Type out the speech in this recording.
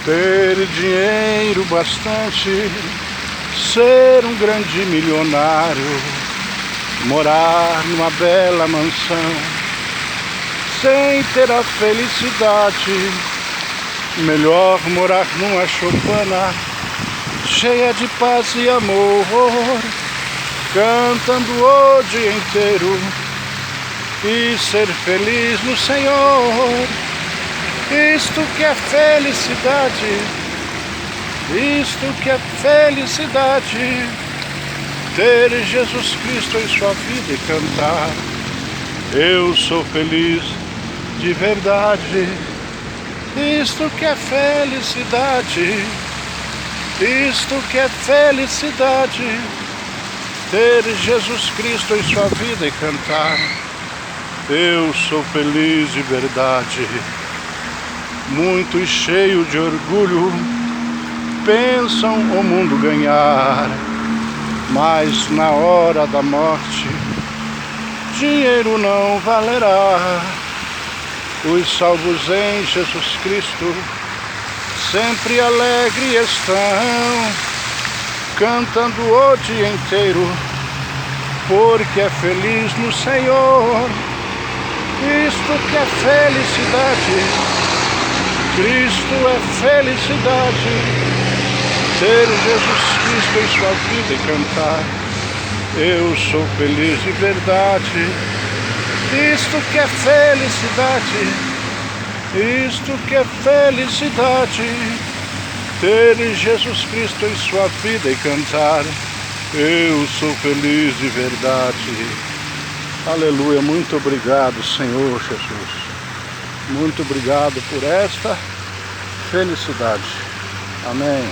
Ter dinheiro bastante, ser um grande milionário, morar numa bela mansão, sem ter a felicidade. Melhor morar numa choupana, cheia de paz e amor, cantando o dia inteiro e ser feliz no Senhor. Isto que é felicidade, isto que é felicidade, ter Jesus Cristo em sua vida e cantar: eu sou feliz de verdade. Isto que é felicidade, isto que é felicidade, ter Jesus Cristo em sua vida e cantar: eu sou feliz de verdade. Muitos cheios de orgulho pensam o mundo ganhar, mas na hora da morte dinheiro não valerá. Os salvos em Jesus Cristo sempre alegres estão, cantando o dia inteiro, porque é feliz no Senhor. Isto que é felicidade, Cristo é felicidade, ter Jesus Cristo em sua vida e cantar: eu sou feliz de verdade. Isto que é felicidade, isto que é felicidade, ter Jesus Cristo em sua vida e cantar: eu sou feliz de verdade. Aleluia, muito obrigado, Senhor Jesus. Muito obrigado por esta felicidade. Amém.